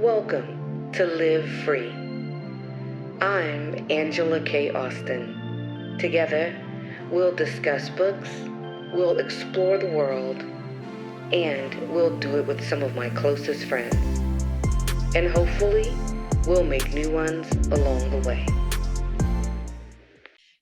Welcome to Live Free. I'm Angela K. Austin. Together, we'll discuss books, we'll explore the world, and we'll do it with some of my closest friends. And hopefully, we'll make new ones along the way.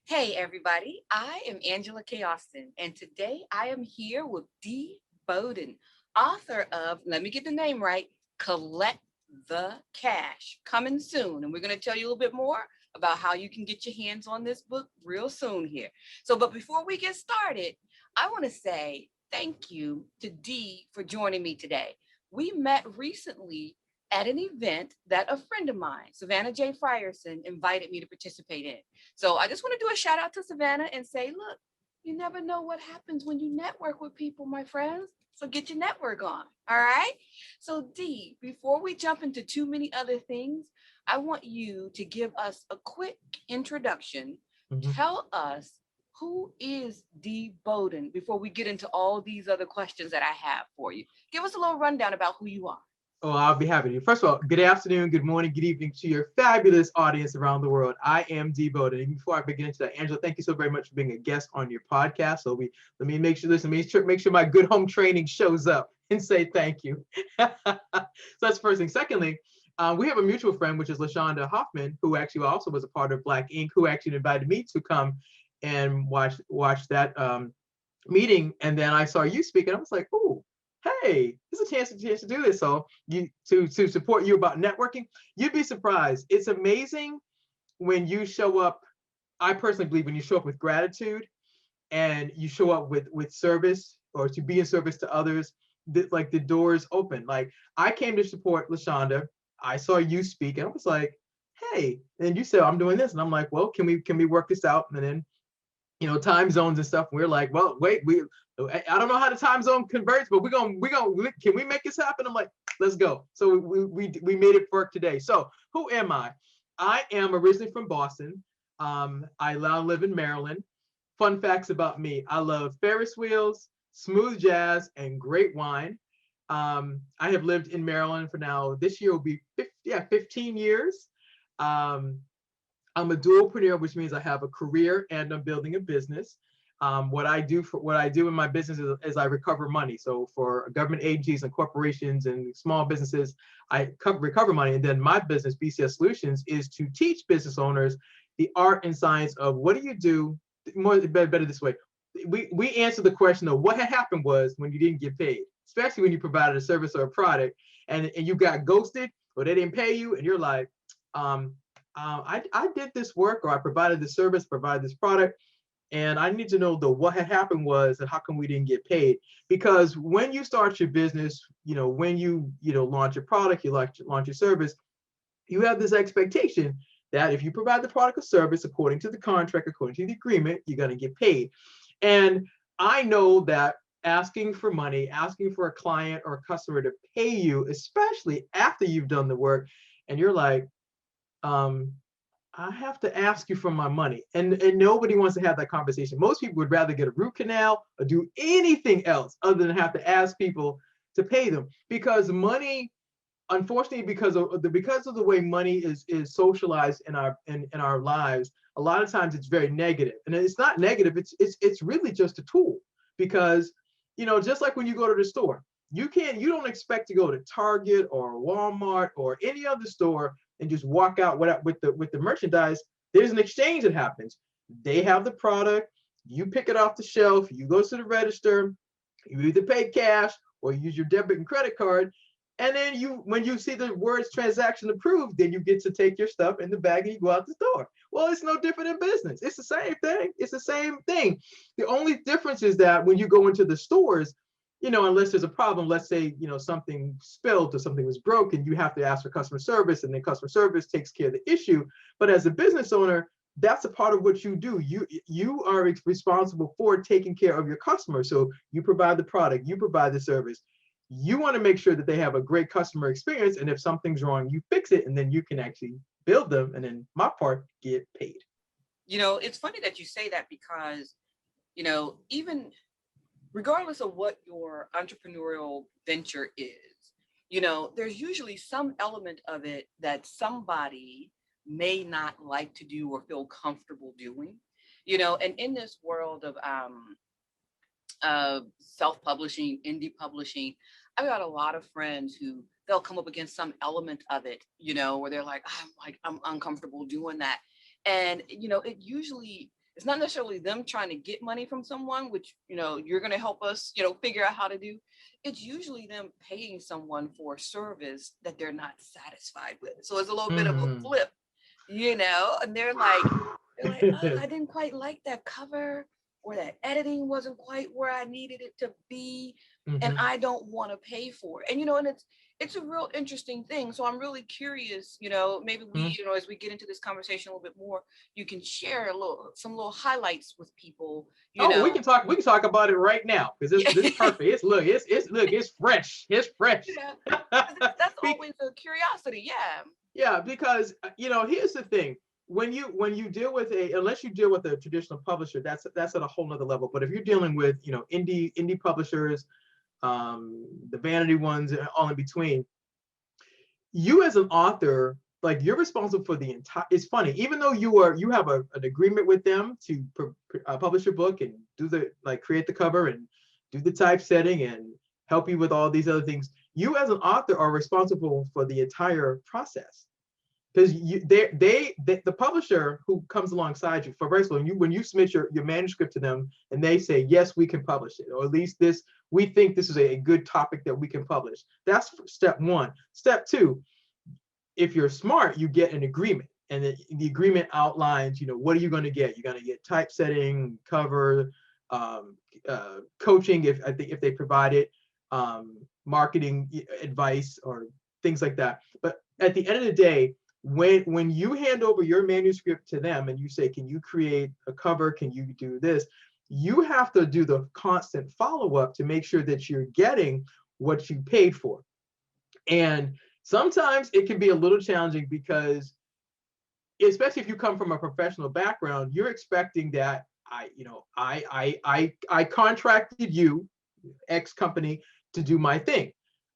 Hey everybody, I am Angela K. Austin, and today I am here with Dee Bowden, author of, let me get the name right, Collect the Cash, coming soon. And we're going to tell you a little bit more about how you can get your hands on this book real soon here. But before we get started, I want to say thank you to Dee for joining me today. We met recently at an event that a friend of mine, Savannah J. Frierson, invited me to participate in. So I just want to do a shout out to Savannah and say, look, you never know what happens when you network with people, my friends. So get your network on. All right. So Dee, before we jump into too many other things, I want you to give us a quick introduction. Tell us, who is Dee Bowden before we get into all these other questions that I have for you. Give us a little rundown about who you are. Oh, I'll be happy to. First of all, good afternoon, good morning, good evening to your fabulous audience around the world. I am Dee Bowden. And before I begin into that, Angela, thank you so very much for being a guest on your podcast. So let me make sure my good home training shows up and say thank you. So that's the first thing. Secondly, we have a mutual friend, which is LaShonda Hoffman, who actually also was a part of Black Ink, who actually invited me to come and watch that meeting. And then I saw you speak, and I was like, oh, hey, there's a chance to do this. So to support you about networking, you'd be surprised. It's amazing when you show up. I personally believe when you show up with gratitude and you show up with service, or to be in service to others, that like the doors open. Like I came to support LaShonda. I saw you speak, and I was like, hey, and you said I'm doing this, and I'm like, well, can we work this out? And then time zones and stuff. We're like, well, wait, I don't know how the time zone converts, but can we make this happen? I'm like, let's go. So we made it work today. So who am I? I am originally from Boston. I now live in Maryland. Fun facts about me: I love Ferris wheels, smooth jazz, and great wine. I have lived in Maryland for now. This year will be 15 years. Um, I'm a dualpreneur, which means I have a career and I'm building a business. What I do in my business is I recover money. So for government agencies and corporations and small businesses, I recover money. And then my business, BCS Solutions, is to teach business owners the art and science of what do you do. Better this way. We answer the question of what had happened was when you didn't get paid, especially when you provided a service or a product and you got ghosted or they didn't pay you, and you're like, I did this work, or I provided this service, provided this product, and I need to know what had happened was and how come we didn't get paid. Because when you start your business, when you launch a product, you launch your service, you have this expectation that if you provide the product or service according to the contract, according to the agreement, you're going to get paid. And I know that asking for money, asking for a client or a customer to pay you, especially after you've done the work, and you're like, I have to ask you for my money. And nobody wants to have that conversation. Most people would rather get a root canal or do anything else other than have to ask people to pay them. Because money, unfortunately, because of the way money is socialized in our lives, a lot of times it's very negative. And it's not negative, it's really just a tool. Because, just like when you go to the store, you don't expect to go to Target or Walmart or any other store and just walk out with the merchandise. There's an exchange that happens. They have the product, you pick it off the shelf, you go to the register, you either pay cash or use your debit and credit card. And then when you see the words transaction approved, then you get to take your stuff in the bag and you go out the door. Well, it's no different in business. It's the same thing. It's the same thing. The only difference is that when you go into the stores, unless there's a problem, let's say, something spilled or something was broken, you have to ask for customer service, and then customer service takes care of the issue. But as a business owner, that's a part of what you do. You are responsible for taking care of your customers. So you provide the product, you provide the service. You want to make sure that they have a great customer experience. And if something's wrong, you fix it, and then you can actually build them. And then my part, get paid. It's funny that you say that because, even regardless of what your entrepreneurial venture is, there's usually some element of it that somebody may not like to do or feel comfortable doing, and in this world of self-publishing, indie publishing, I've got a lot of friends who they'll come up against some element of it, where they're I'm uncomfortable doing that. And, it usually it's not necessarily them trying to get money from someone, which, you're going to help us, figure out how to do. It's usually them paying someone for a service that they're not satisfied with. So it's a little bit of a flip, and they're like, oh, I didn't quite like that cover, or that editing wasn't quite where I needed it to be, and I don't want to pay for it. And and it's a real interesting thing. So I'm really curious, maybe we, as we get into this conversation a little bit more, you can share some little highlights with people. We can talk about it right now, because this is perfect. It's fresh. It's fresh. Yeah. That's always a curiosity. Yeah, because here's the thing. When you deal with unless you deal with a traditional publisher, that's at a whole nother level. But if you're dealing with indie publishers, the vanity ones, and all in between, you as an author, like, you're responsible for the entire. It's funny, even though you have an agreement with them to publish your book and do create the cover and do the typesetting and help you with all these other things, you as an author are responsible for the entire process. Because the publisher who comes alongside you, for example, when you submit your manuscript to them and they say, yes, we can publish it, or at least we think this is a good topic that we can publish. That's step one. Step two, if you're smart, you get an agreement, and the agreement outlines, what are you going to get? You're going to get typesetting, cover, coaching if they provide it, marketing advice or things like that. But at the end of the day, when you hand over your manuscript to them and you say, can you create a cover? Can you do this? You have to do the constant follow-up to make sure that you're getting what you paid for. And sometimes it can be a little challenging because, especially if you come from a professional background, you're expecting that I contracted you, X company, to do my thing.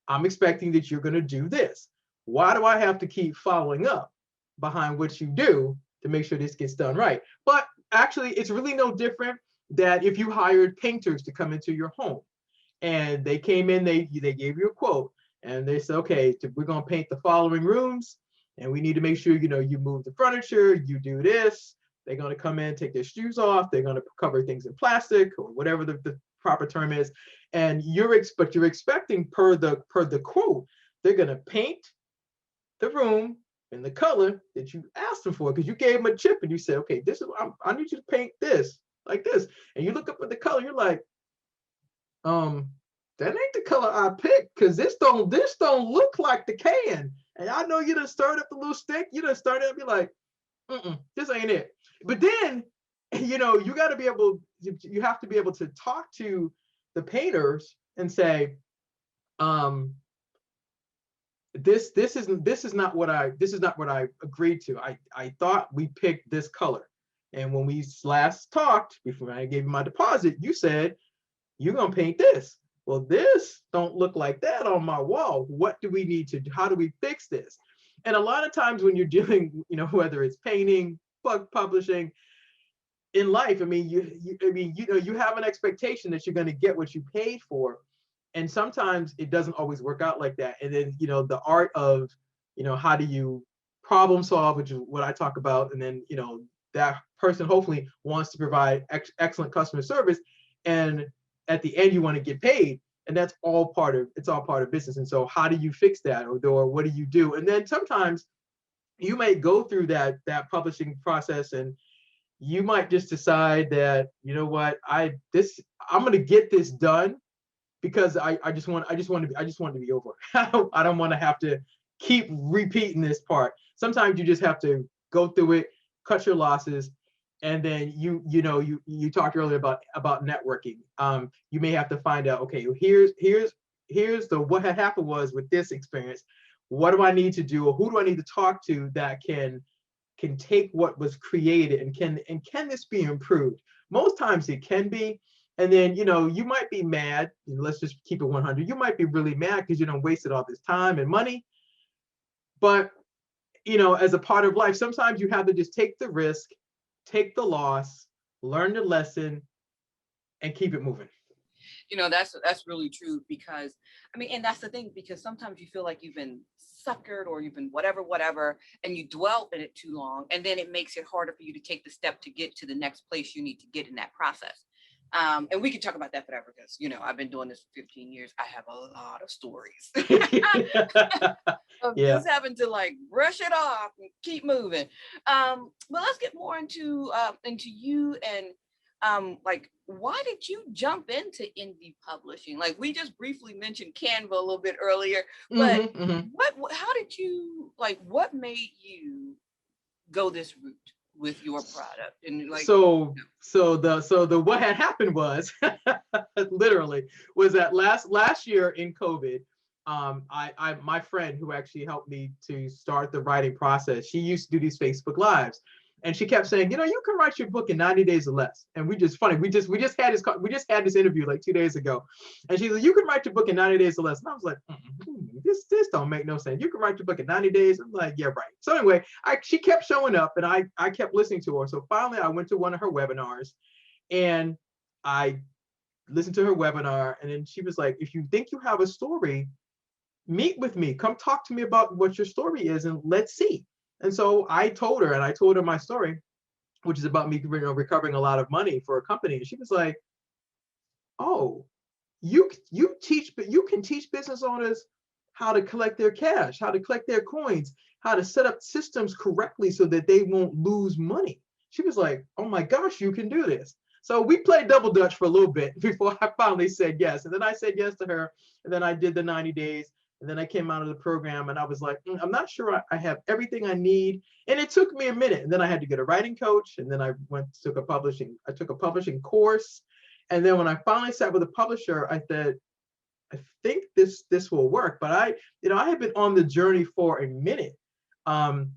I'm expecting that you're going to do this. Why do I have to keep following up behind what you do to make sure this gets done right? But actually, it's really no different that if you hired painters to come into your home and they came in, they gave you a quote and they said, okay, we're going to paint the following rooms and we need to make sure, you move the furniture, you do this. They're going to come in, take their shoes off. They're going to cover things in plastic or whatever the proper term is. And you're expecting per the quote, they're going to paint the room in the color that you asked them for, because you gave them a chip and you said, okay, this is I need you to paint this like this. And you look up at the color, you're like, that ain't the color I picked, because this don't look like the can. And I know you done stirred up the little stick, you done started up, you're like, this ain't it. But then, you got to be able, you have to be able to talk to the painters and say, this is not what I agreed to. I thought we picked this color. And when we last talked, before I gave you my deposit, you said, you're going to paint this. Well, this don't look like that on my wall. What do we need to do? How do we fix this? And a lot of times when you're dealing, whether it's painting, book publishing, in life, you have an expectation that you're going to get what you paid for. And sometimes it doesn't always work out like that. And then, the art of, how do you problem solve, which is what I talk about. And then, that person hopefully wants to provide excellent customer service. And at the end, you want to get paid. And that's all part of business. And so how do you fix that? Or what do you do? And then sometimes you may go through that publishing process and you might just decide that, what, I'm going to get this done because I just want to be over. I don't want to have to keep repeating this part. Sometimes you just have to go through it, cut your losses, and then you talked earlier about networking. You may have to find out, okay, here's what had happened was with this experience. What do I need to do, or who do I need to talk to that can take what was created and can this be improved? Most times it can be, And then, you might be mad. Let's just keep it 100. You might be really mad because you don't wasted all this time and money. But, as a part of life, sometimes you have to just take the risk, take the loss, learn the lesson, and keep it moving. That's really true, because I mean, and that's the thing, because sometimes you feel like you've been suckered or you've been whatever, and you dwell in it too long, and then it makes it harder for you to take the step to get to the next place you need to get in that process. And we can talk about that forever, because I've been doing this for 15 years. I have a lot of stories of Yeah. just having to like brush it off and keep moving. But let's get more into you and like, why did you jump into indie publishing? Like, we just briefly mentioned Canva a little bit earlier, but how did you, like, what made you go this route with your product? And like, so the what had happened was literally was that last year in COVID, I my friend who actually helped me to start the writing process, she used to do these Facebook Lives. And she kept saying, you can write your book in 90 days or less. And we just had this interview like 2 days ago. And she's like, you can write your book in 90 days or less. And I was like, this don't make no sense. You can write your book in 90 days. I'm like, yeah, right. So anyway, she kept showing up, and I kept listening to her. So finally I went to one of her webinars, and I listened to her webinar. And then she was like, if you think you have a story, meet with me. Come talk to me about what your story is, and let's see. And so I told her my story, which is about me recovering a lot of money for a company. And she was like, oh, you can teach business owners how to collect their cash, how to collect their coins, how to set up systems correctly so that they won't lose money. She was like, oh my gosh, you can do this. So we played double dutch for a little bit before I finally said yes. And then I said yes to her, and then I did the 90 days. And then I came out of the program, and I was like, I'm not sure I have everything I need. And it took me a minute. And then I had to get a writing coach. And then I took a publishing course. And then when I finally sat with a publisher, I said, I think this will work. But I had been on the journey for a minute. And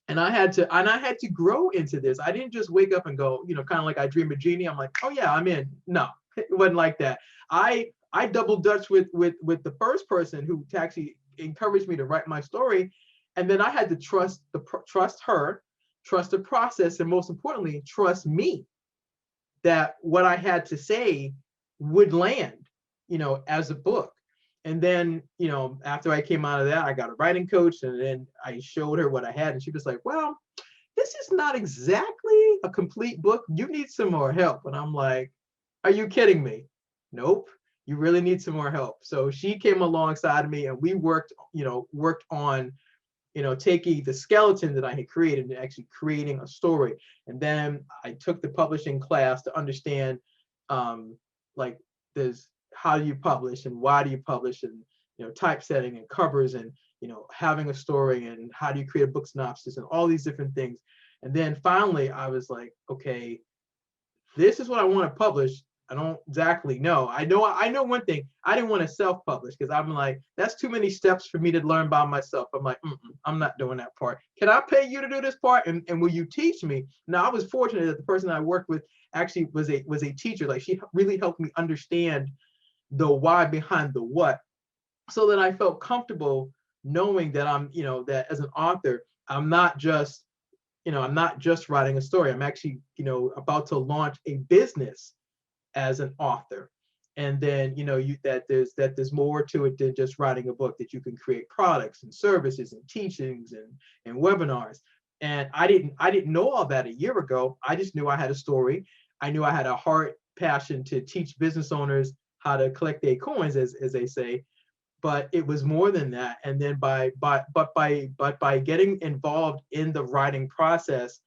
I had to grow into this. I didn't just wake up and go, kind of like I dream of genie. I'm like, oh yeah, I'm in. No, it wasn't like that. I double dutched with the first person who actually encouraged me to write my story, and then I had to trust her, trust the process, and most importantly, trust me that what I had to say would land, as a book. And then, after I came out of that, I got a writing coach, and then I showed her what I had, and she was like, well, this is not exactly a complete book. You need some more help. And I'm like, are you kidding me? Nope. You really need some more help. So she came alongside of me, and we worked on, taking the skeleton that I had created and actually creating a story. And then I took the publishing class to understand, like, there's how do you publish and why do you publish, and, typesetting and covers, and, having a story, and how do you create a book synopsis, and all these different things. And then finally I was like, okay, this is what I want to publish. I don't exactly know. I know one thing. I didn't want to self-publish, because I'm like, that's too many steps for me to learn by myself. I'm like, I'm not doing that part. Can I pay you to do this part? And will you teach me? Now, I was fortunate that the person I worked with actually was a teacher. Like, she really helped me understand the why behind the what, so that I felt comfortable knowing that that as an author, I'm not just writing a story. I'm actually, about to launch a business as an author. And then, that there's more to it than just writing a book, that you can create products and services and teachings and webinars. And I didn't know all that a year ago. I just knew I had a story. I knew I had a heart passion to teach business owners how to collect their coins, as they say. But it was more than that. And then by getting involved in the writing process,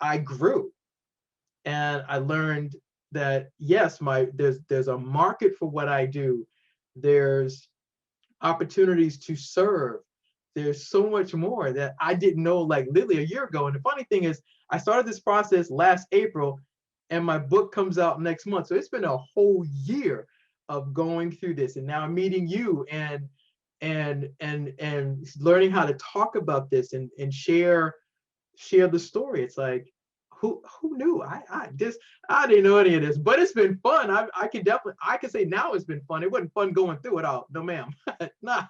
I grew, and I learned that yes, there's a market for what I do. There's opportunities to serve. There's so much more that I didn't know, like, literally a year ago. And the funny thing is, I started this process last April, and my book comes out next month. So it's been a whole year of going through this, and now I'm meeting you and learning how to talk about this and share the story. It's like, who knew? I didn't know any of this, but it's been fun. I can say now it's been fun. It wasn't fun going through it all. No, ma'am. No.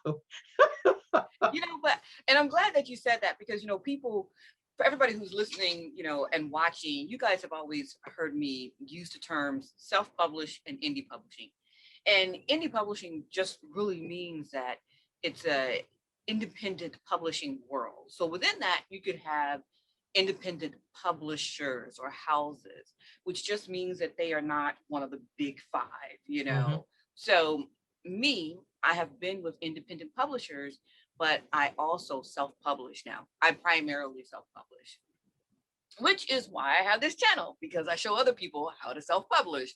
But and I'm glad that you said that, because people, for everybody who's listening, and watching, you guys have always heard me use the terms self-publish and indie publishing. And indie publishing just really means that it's a independent publishing world. So within that, you could have independent publishers or houses, which just means that they are not one of the big five. Mm-hmm. So I have been with independent publishers, but I also self-publish now. I primarily self-publish, which is why I have this channel, because I show other people how to self-publish.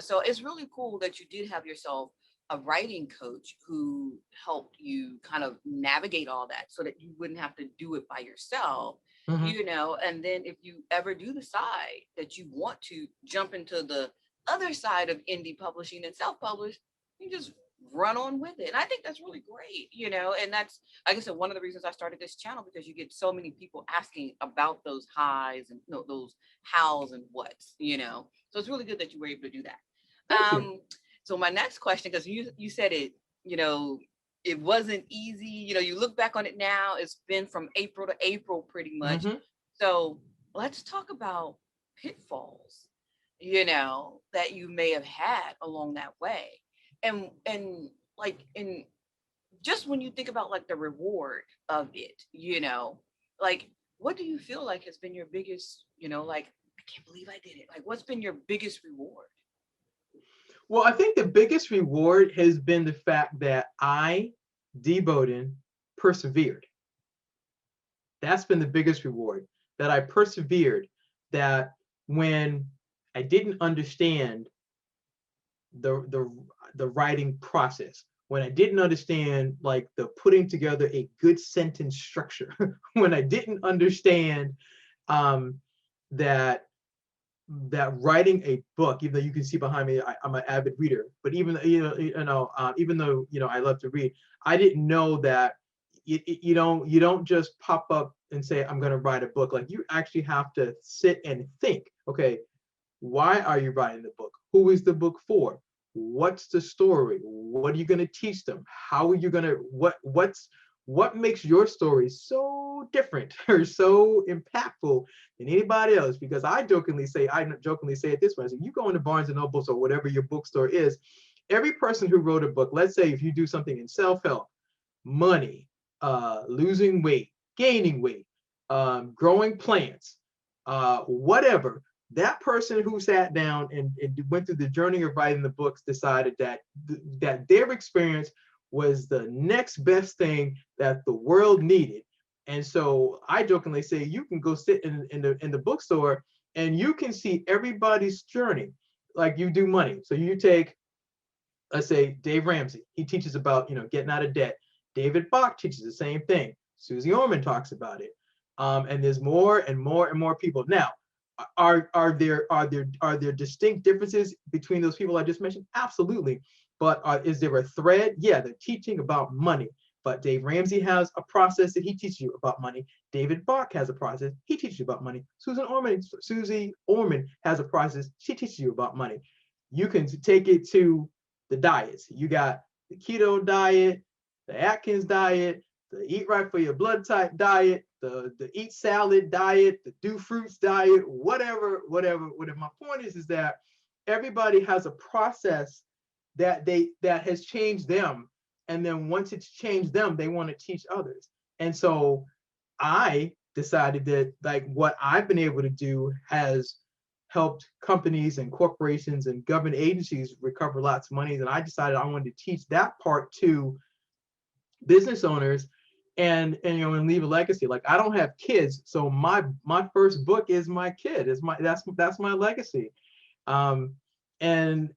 So it's really cool that you did have yourself a writing coach who helped you kind of navigate all that so that you wouldn't have to do it by yourself. Mm-hmm. And then if you ever do decide that you want to jump into the other side of indie publishing and self-publish, you just run on with it. And I think that's really great, and that's, like I said, one of the reasons I started this channel, because you get so many people asking about those highs and those hows and whats, so it's really good that you were able to do that. Thank you. So my next question, because you said it, it wasn't easy, you look back on it now, it's been from April to April pretty much. Mm-hmm. So let's talk about pitfalls, that you may have had along that way. And just when you think about like the reward of it, like, what do you feel like has been your biggest, like, I can't believe I did it. Like, what's been your biggest reward? Well, I think the biggest reward has been the fact that I, Dee Bowden, persevered. That's been the biggest reward, that I persevered, that when I didn't understand the writing process, when I didn't understand like the putting together a good sentence structure, when I didn't understand that writing a book, even though you can see behind me, I'm an avid reader, but even though I love to read, I didn't know that you don't just pop up and say, I'm going to write a book. Like, you actually have to sit and think, okay, why are you writing the book? Who is the book for? What's the story? What are you going to teach them? How are you going to, what makes your story so different or so impactful than anybody else? Because I jokingly say it this way. So you go into Barnes and Nobles or whatever your bookstore is, every person who wrote a book, let's say if you do something in self-help, money, losing weight, gaining weight, growing plants, whatever, that person who sat down and went through the journey of writing the books decided that their experience was the next best thing that the world needed. And so I jokingly say, you can go sit in the bookstore and you can see everybody's journey like you do money. So you take, let's say, Dave Ramsey, he teaches about getting out of debt. David Bach teaches the same thing. Susie Orman talks about it. And there's more and more and more people. Now, are there distinct differences between those people I just mentioned? Absolutely. But is there a thread? Yeah, they're teaching about money. But Dave Ramsey has a process that he teaches you about money. David Bach has a process. He teaches you about money. Susie Orman has a process. She teaches you about money. You can take it to the diets. You got the keto diet, the Atkins diet, the eat right for your blood type diet, the eat salad diet, the do fruits diet, whatever. My point is that everybody has a process that has changed them. And then once it's changed them, they want to teach others. And so I decided that like what I've been able to do has helped companies and corporations and government agencies recover lots of money. And I decided I wanted to teach that part to business owners and leave a legacy. Like, I don't have kids, so my first book is my kid. That's my legacy. And then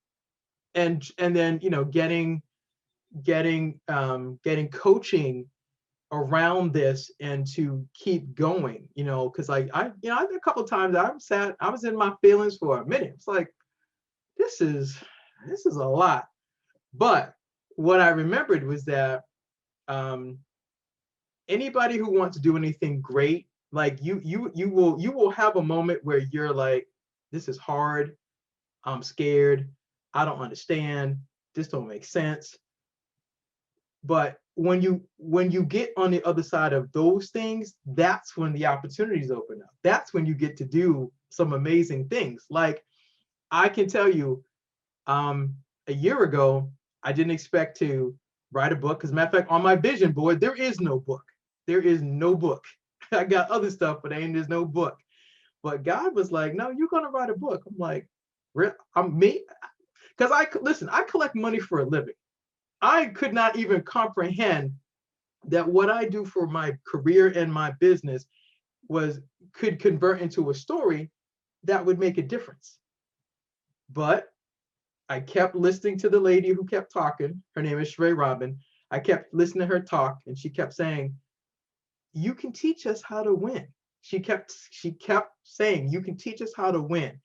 getting coaching around this and to keep going, because like I think a couple of times I was in my feelings for a minute. It's like, this is a lot. But what I remembered was that anybody who wants to do anything great Like you will have a moment where you're like, this is hard. I'm scared. I don't understand. This don't make sense. But when you get on the other side of those things, that's when the opportunities open up. That's when you get to do some amazing things. Like I can tell you, a year ago, I didn't expect to write a book. As a matter of fact, on my vision board, there is no book. There is no book. I got other stuff, but there's no book. But God was like, no, you're gonna write a book. I'm like, I'm me? Because listen, I collect money for a living. I could not even comprehend that what I do for my career and my business could convert into a story that would make a difference. But I kept listening to the lady who kept talking. Her name is Sheree Robin. I kept listening to her talk, and she kept saying, you can teach us how to win. She kept saying, you can teach us how to win.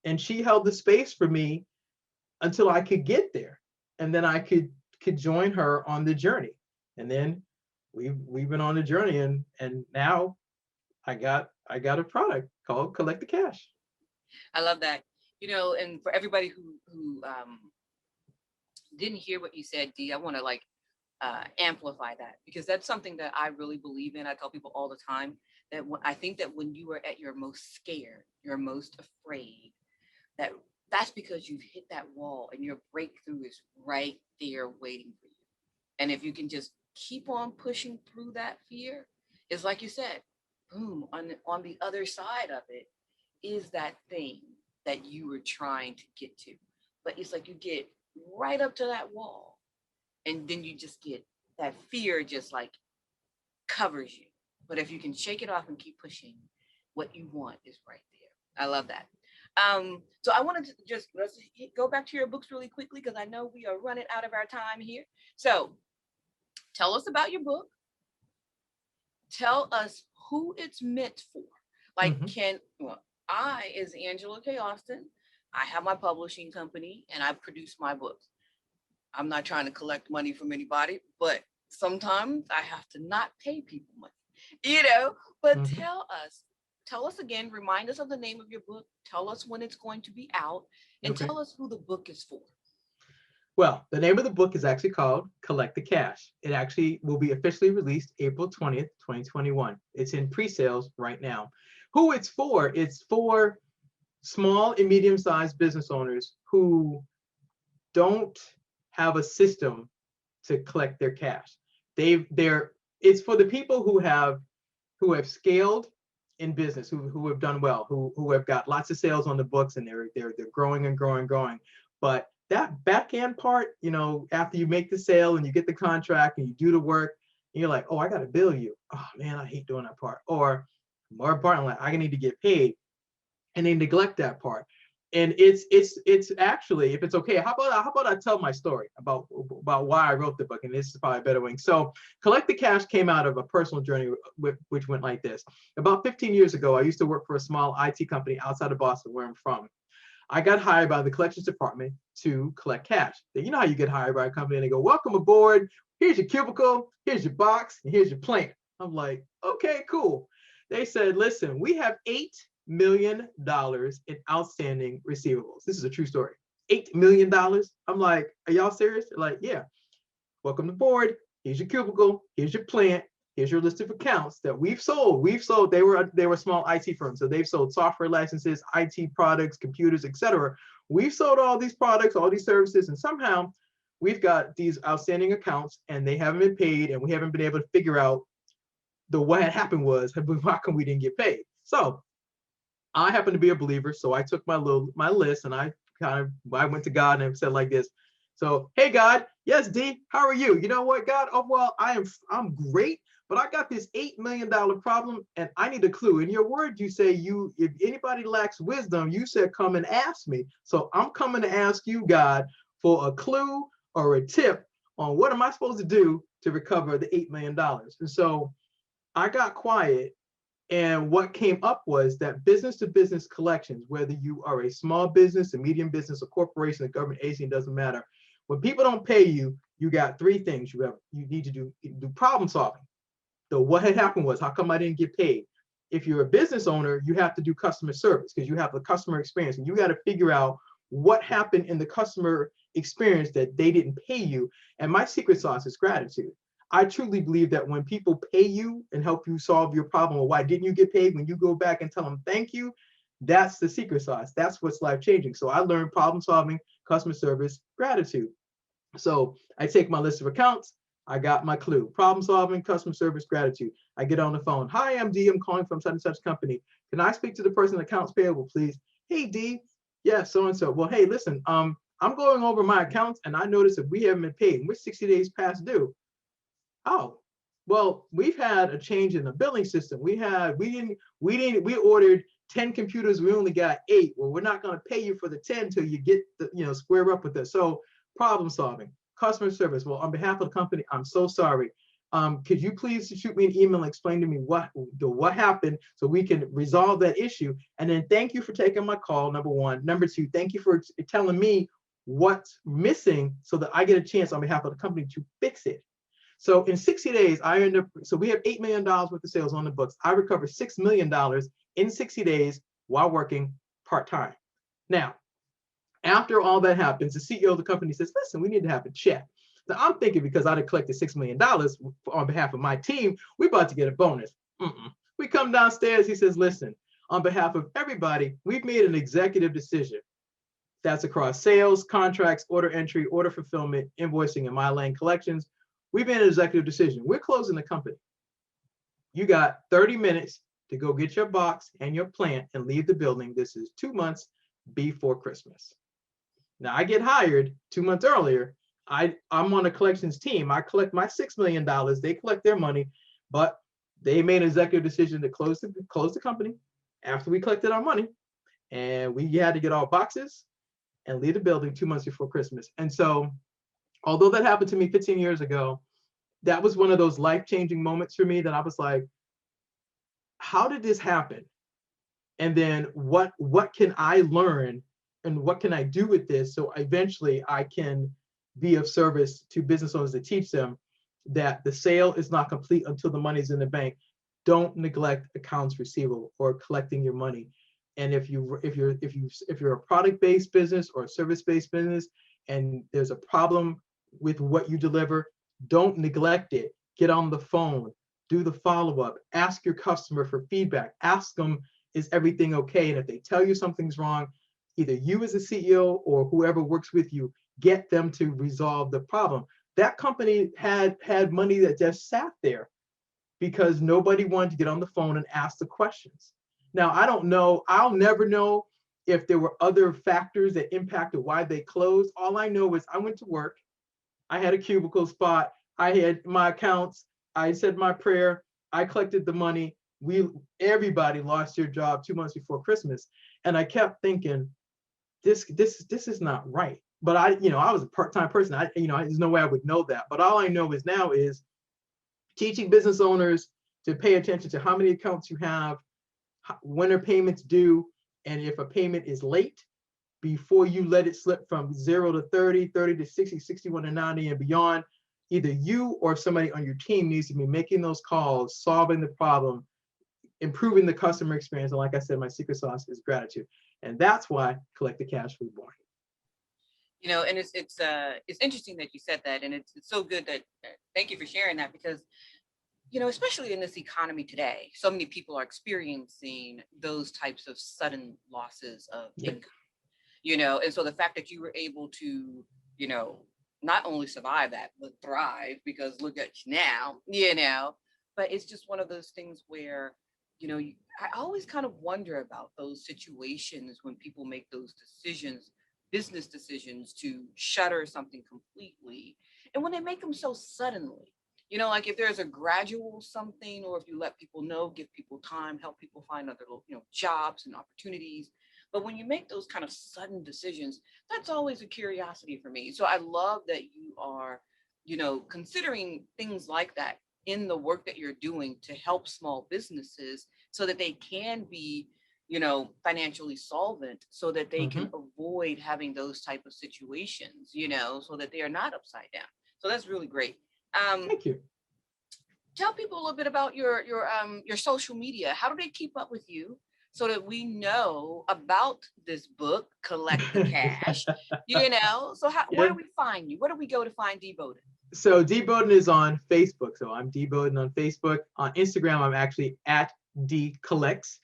And she held the space for me until I could get there. And then I could join her on the journey. And then we've been on the journey, and now I got a product called Collect the Cash. I love that. And for everybody who didn't hear what you said, Dee, I want to amplify that, because that's something that I really believe in. I tell people all the time that I think that when you are at your most scared, you're most afraid, that's because you've hit that wall and your breakthrough is right there waiting for you. And if you can just keep on pushing through that fear, it's like you said, boom, on the other side of it is that thing that you were trying to get to. But it's like you get right up to that wall, and then you just get that fear just like covers you. But if you can shake it off and keep pushing, what you want is right there. I love that. So I wanted to let's go back to your books really quickly, because I know we are running out of our time here. So tell us about your book. Tell us who it's meant for. Like, I, as Angela K. Austin, I have my publishing company and I produce my books. I'm not trying to collect money from anybody, but sometimes I have to not pay people money, but tell us again, remind us of the name of your book, tell us when it's going to be out, and tell us who the book is for. Well, the name of the book is actually called Collect the Cash. It actually will be officially released April 20th, 2021. It's in pre-sales right now. Who it's for small and medium-sized business owners who don't have a system to collect their cash. It's for the people who have scaled in business, who have done well, who have got lots of sales on the books, and they're growing and growing. But that back end part, after you make the sale and you get the contract and you do the work, and you're like, oh, I got to bill you. Oh man, I hate doing that part. Or more importantly, I need to get paid, and they neglect that part. And it's actually, if it's okay, how about I tell my story about why I wrote the book, and this is probably a better way. So Collect the Cash came out of a personal journey which went like this. About 15 years ago, I used to work for a small IT company outside of Boston, where I'm from. I got hired by the collections department to collect cash. You know how you get hired by a company and they go, welcome aboard, here's your cubicle, here's your box, and here's your plant. I'm like, okay, cool. They said, listen, we have $8 million in outstanding receivables. This is a true story. $8 million. I'm like, are y'all serious? They're like, yeah. Welcome aboard. Here's your cubicle. Here's your plant. Here's your list of accounts that we've sold. They were small IT firms, so they've sold software licenses, IT products, computers, etc. We've sold all these products, all these services, and somehow we've got these outstanding accounts, and they haven't been paid, and we haven't been able to figure out what had happened was, how come we didn't get paid? So I happen to be a believer, so I took my list, and I went to God and said like this. So, hey God, yes, Dee, how are you? You know what, God? Oh well, I'm great, but I got this $8 million problem, and I need a clue. In your word, you say if anybody lacks wisdom, you said come and ask me. So I'm coming to ask you, God, for a clue or a tip on what am I supposed to do to recover the $8 million. And so I got quiet. And what came up was that business-to-business collections, whether you are a small business, a medium business, a corporation, a government agency, it doesn't matter. When people don't pay you, you got three things you need to do problem solving. So what had happened was, how come I didn't get paid? if you're a business owner, you have to do customer service because you have the customer experience, and you got to figure out what happened in the customer experience that they didn't pay you. And my secret sauce is gratitude. I truly believe that when people pay you and help you solve your problem, or why didn't you get paid, when you go back and tell them thank you, that's the secret sauce. That's what's life changing. So I learned problem solving, customer service, gratitude. So I take my list of accounts. I got my clue: problem solving, customer service, gratitude. I get on the phone. Hi, I'm Dee. I'm calling from such and such company. Can I speak to the person in accounts payable, please? Hey, Dee. Yeah, so and so. Well, hey, listen. I'm going over my accounts, and I noticed that we haven't been paid. We're 60 days past due. Oh, well, we've had a change in the billing system. We ordered 10 computers. We only got 8. Well, we're not going to pay you for the 10 till you get the, square up with this. So problem solving, customer service. Well, on behalf of the company, I'm so sorry. Could you please shoot me an email and explain to me what happened so we can resolve that issue? And then thank you for taking my call, number one. Number two, thank you for telling me what's missing so that I get a chance on behalf of the company to fix it. So in 60 days, so we have $8 million worth of sales on the books. I recovered $6 million in 60 days while working part-time. Now, after all that happens, the CEO of the company says, listen, we need to have a chat. Now I'm thinking, because I had collected $6 million on behalf of my team, we're about to get a bonus. We come downstairs, he says, listen, on behalf of everybody, we've made an executive decision. That's across sales, contracts, order entry, order fulfillment, invoicing, and my lane collections. We've made an executive decision. We're closing the company. You got 30 minutes to go get your box and your plant and leave the building. This is 2 months before Christmas. Now I get hired 2 months earlier. I'm on a collections team. I collect my $6 million. They collect their money, but they made an executive decision to close the company after we collected our money. And we had to get our boxes and leave the building 2 months before Christmas. And so, although that happened to me 15 years ago, that was one of those life-changing moments for me that I was like, how did this happen? And then what can I learn and what can I do with this so eventually I can be of service to business owners to teach them that the sale is not complete until the money's in the bank. Don't neglect accounts receivable or collecting your money. And if you're a product-based business or a service-based business and there's a problem with what you deliver, don't neglect it. Get on the phone, do the follow-up, ask your customer for feedback, ask them, is everything okay? And if they tell you something's wrong, either you as a CEO or whoever works with you, get them to resolve the problem. That company had money that just sat there because nobody wanted to get on the phone and ask the questions. Now, I don't know, I'll never know if there were other factors that impacted why they closed. All I know is I went to work, I had a cubicle spot, I had my accounts, I said my prayer, I collected the money. Everybody lost their job 2 months before Christmas. And I kept thinking, this is not right. But I was a part-time person. There's no way I would know that. But all I know is now is teaching business owners to pay attention to how many accounts you have, when are payments due, and if a payment is late, before you let it slip from 0 to 30, 30 to 60, 61 to 90 and beyond, either you or somebody on your team needs to be making those calls, solving the problem, improving the customer experience. And like I said, my secret sauce is gratitude. And that's why Collect the Cash was born. And it's interesting that you said that, and it's so good that thank you for sharing that, because especially in this economy today, so many people are experiencing those types of sudden losses of income. And so the fact that you were able to not only survive that but thrive, because look at you now, but it's just one of those things where I always kind of wonder about those situations when people make those decisions, business decisions, to shutter something completely. And when they make them so suddenly, like if there's a gradual something, or if you let people know, give people time, help people find other, jobs and opportunities. But when you make those kind of sudden decisions, that's always a curiosity for me. So I love that you are, considering things like that in the work that you're doing to help small businesses so that they can be, financially solvent, so that they can avoid having those type of situations, so that they are not upside down. So that's really great. Thank you. tell people a little bit about your social media. How do they keep up with you so that we know about this book, Collect the Cash? So where Yeah. do we find you? Where do we go to find Dee Bowden? So Dee Bowden is on Facebook. So I'm Dee Bowden on Facebook. On Instagram, I'm actually at D Collects.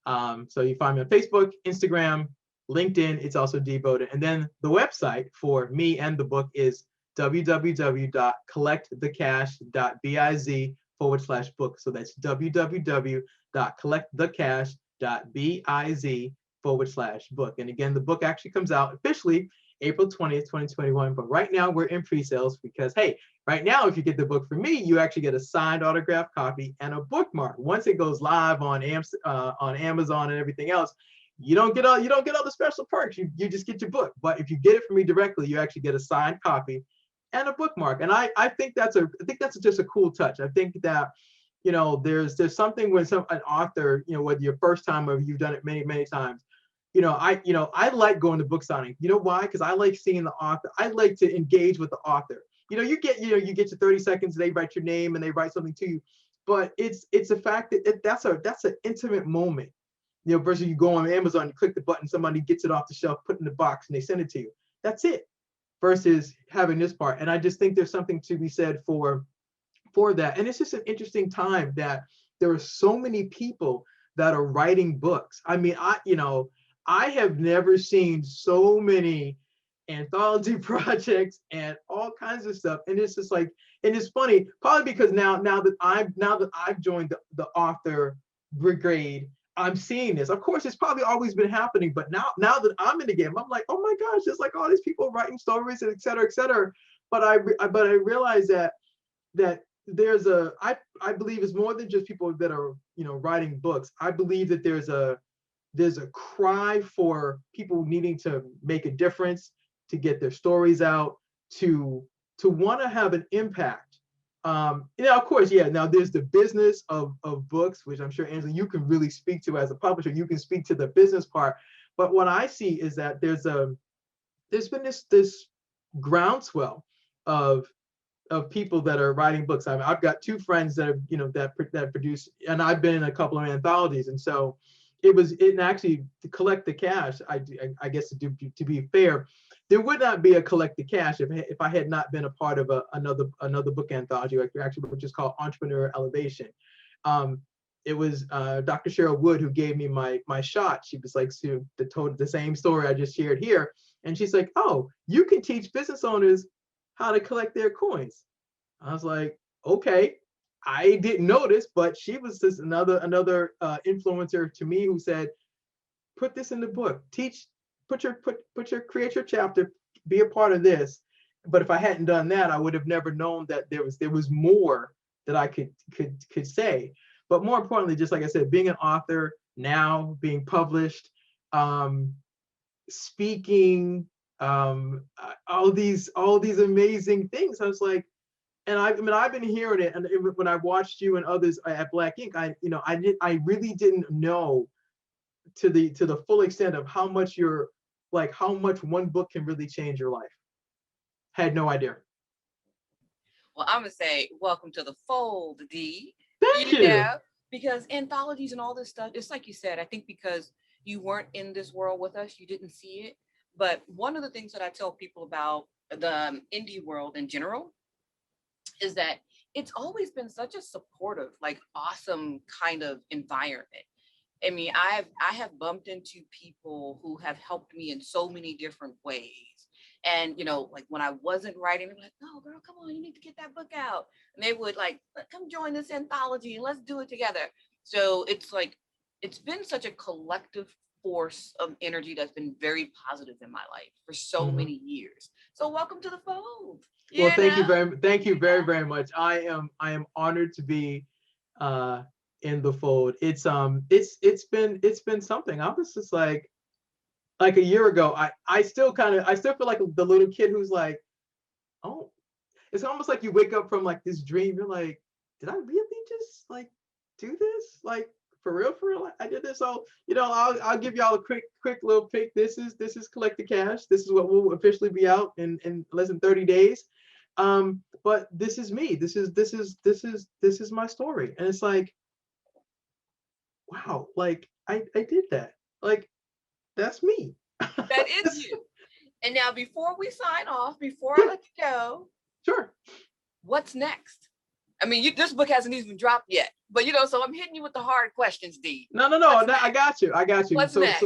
So you find me on Facebook, Instagram, LinkedIn. It's also Dee Bowden. And then the website for me and the book is www.collectthecash.biz/book. So that's www.collectthecash.biz/book. And again, the book actually comes out officially April 20th, 2021. But right now we're in pre-sales because, hey, right now, if you get the book from me, you actually get a signed autographed copy and a bookmark. Once it goes live on Amazon and everything else, you don't get all the special perks. You just get your book. But if you get it from me directly, you actually get a signed copy and a bookmark. And I think that's just a cool touch. I think that there's something when an author, whether your first time or you've done it many, many times, I like going to book signing. You know why? Because I like seeing the author. I like to engage with the author. You get your 30 seconds, they write your name and they write something to you. But it's a fact that that's an intimate moment. Versus you go on Amazon, you click the button, somebody gets it off the shelf, put it in the box, and they send it to you. That's it. Versus having this part. And I just think there's something to be said for that. And it's just an interesting time that there are so many people that are writing books. I mean, I have never seen so many anthology projects and all kinds of stuff. And it's just like, and it's funny, probably because now that I've joined the author brigade, I'm seeing this. Of course, it's probably always been happening, but now that I'm in the game, I'm like, oh my gosh, there's like all these people writing stories and et cetera, et cetera. But I realize that there's I believe it's more than just people that are writing books. I believe that there's a cry for people needing to make a difference, to get their stories out, to want to have an impact. Of course, yeah. Now there's the business of books, which I'm sure, Angela, you can really speak to as a publisher. You can speak to the business part. But what I see is that there's been this groundswell of people that are writing books. I've got two friends that have, that produce, and I've been in a couple of anthologies, and so it actually, to collect the cash. I guess to be fair, there would not be a collect the cash if I had not been a part of another book anthology, actually, which is called Entrepreneur Elevation. It was Dr. Cheryl Wood who gave me my shot. She was like, told the same story I just shared here, and she's like, oh, you can teach business owners how to collect their coins. I was like, okay. I didn't notice, but she was just another influencer to me who said, put this in the book, teach, create your chapter, be a part of this. But if I hadn't done that, I would have never known that there was more that I could say. But more importantly, just like I said, being an author now, being published, speaking, all these amazing things. I was like, and I've been hearing it, and when I watched you and others at Black Ink, I really didn't know to the full extent of how much one book can really change your life. Had no idea. Well, I'm gonna say welcome to the fold, Dee. Thank you. Because anthologies and all this stuff, it's like you said, I think because you weren't in this world with us, you didn't see it. But one of the things that I tell people about the indie world in general is that it's always been such a supportive, like awesome kind of environment. I mean, I have bumped into people who have helped me in so many different ways. And, like when I wasn't writing, they were like, no, girl, come on, you need to get that book out. And they would like, come join this anthology and let's do it together. So it's like, it's been such a collective force of energy that's been very positive in my life for so many years. So welcome to the fold. Well, thank you very, very much. I am honored to be in the fold. It's been something. I was just like a year ago, I still feel like the little kid who's like, oh, it's almost like you wake up from like this dream. You're like, did I really just like do this? Like for real? I did this. So, I'll give y'all a quick little pick. This is Collect the Cash. This is what will officially be out in less than 30 days. But this is me. This is my story. And it's like, wow, like I did that. Like, that's me. That is you. And now, before we sign off, before I Yeah, let you go, sure. what's next? I mean, this book hasn't even dropped yet, but so I'm hitting you with the hard questions, Dee. No, What's I got you. I got you. What's next?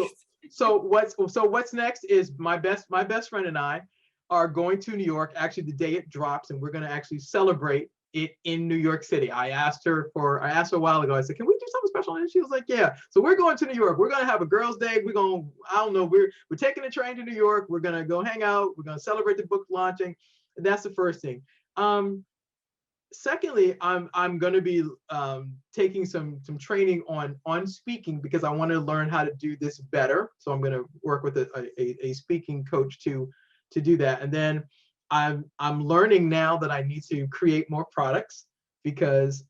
So what's next is my best friend and I are going to New York, actually the day it drops, and we're going to actually celebrate it in New York City. I asked her a while ago. I said, can we do something special? And she was like, yeah. So we're going to New York. We're going to have a girls' day. I don't know, we're taking a train to New York. We're going to go hang out. We're going to celebrate the book launching. And that's the first thing. Secondly, I'm going to be taking some training on speaking, because I want to learn how to do this better. So I'm going to work with a speaking coach to do that. And then I'm learning now that I need to create more products, because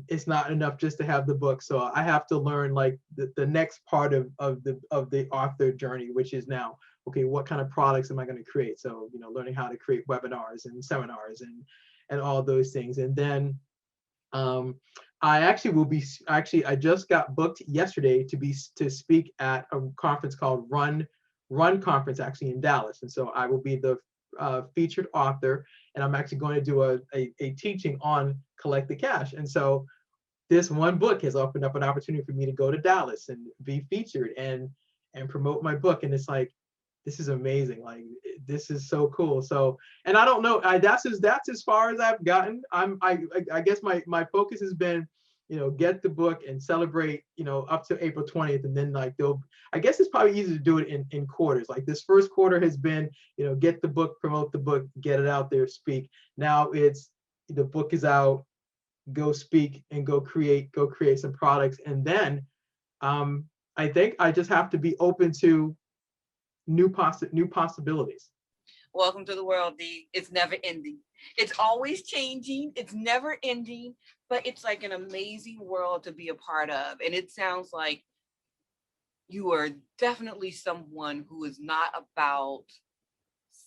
it's not enough just to have the book. So I have to learn like the next part of the author journey, which is now, okay, what kind of products am I going to create? So learning how to create webinars and seminars and all those things. And then I just got booked yesterday to speak at a conference called Run Conference, actually in Dallas. And so I will be the featured author, and I'm actually going to do a teaching on Collect the Cash. And so this one book has opened up an opportunity for me to go to Dallas and be featured and promote my book. And it's like, this is amazing. Like, this is so cool. So, and I don't know, that's as far as I've gotten. I guess my focus has been, get the book and celebrate, up to April 20th. And then like, I guess it's probably easy to do it in quarters. Like this first quarter has been, get the book, promote the book, get it out there, speak. Now it's, the book is out, go speak and go create some products. And then I think I just have to be open to new possibilities. Welcome to the world, Dee. It's never ending. It's always changing. It's never ending, but it's like an amazing world to be a part of. And it sounds like you are definitely someone who is not about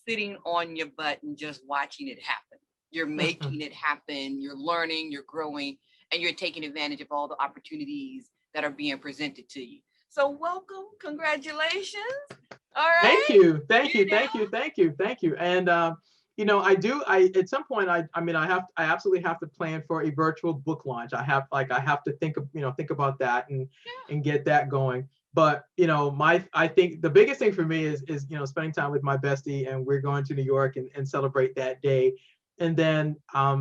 sitting on your butt and just watching it happen. You're making it happen. You're learning, you're growing, and you're taking advantage of all the opportunities that are being presented to you. So welcome, congratulations. All right. Thank you. And I at some point I absolutely have to plan for a virtual book launch. I have to think about that and get that going. But I think the biggest thing for me is spending time with my bestie, and we're going to New York and celebrate that day. And then I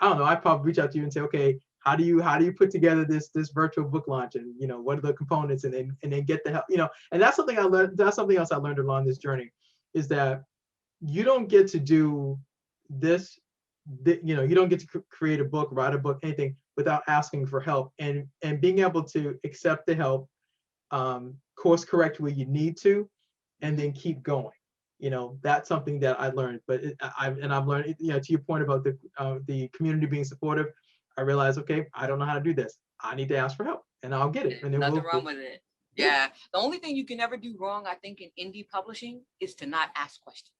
don't know, I'd probably reach out to you and say, okay, how do you put together this virtual book launch, and what are the components, and then get the help, and that's something I learned. That's something else I learned along this journey, is that you don't get to do this, you don't get to create a book, write a book, anything without asking for help and being able to accept the help, course correct where you need to, and then keep going. That's something that I learned. But I've learned, to your point about the community being supportive, I realized, okay, I don't know how to do this. I need to ask for help, and I'll get it. And then nothing wrong with it. Yeah. The only thing you can never do wrong, I think, in indie publishing is to not ask questions.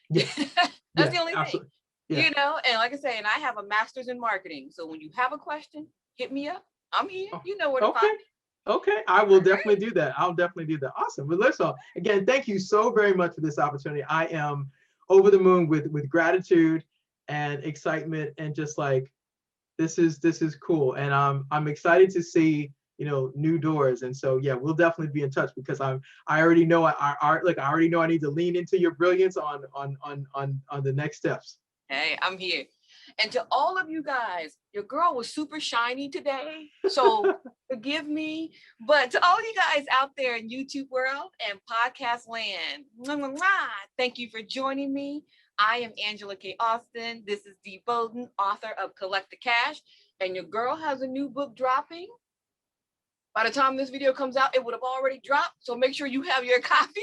Yeah. That's the only thing. Yeah. And like I say, and I have a master's in marketing. So when you have a question, hit me up. I'm here. You know where to find me. Okay, I will definitely do that. I'll definitely do that. Awesome. Well, listen, again, thank you so very much for this opportunity. I am over the moon with gratitude and excitement, and just like, this is cool. And I'm excited to see, new doors. And so, yeah, we'll definitely be in touch, because I already know I already know I need to lean into your brilliance on the next steps. Hey, I'm here. And to all of you guys, your girl was super shiny today, so forgive me. But to all of you guys out there in YouTube world and podcast land, thank you for joining me. I am Angela K. Austin. This is Dee Bowden, author of Collect the Cash. And your girl has a new book dropping. By the time this video comes out, it would have already dropped. So make sure you have your copy.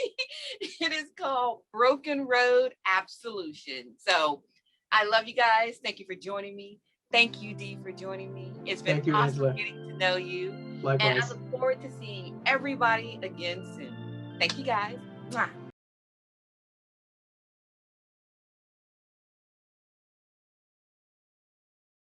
It is called Broken Road Absolution. So I love you guys. Thank you for joining me. Thank you, Dee, for joining me. It's been awesome getting to know you. Likewise. And I look forward to seeing everybody again soon. Thank you, guys. Mwah.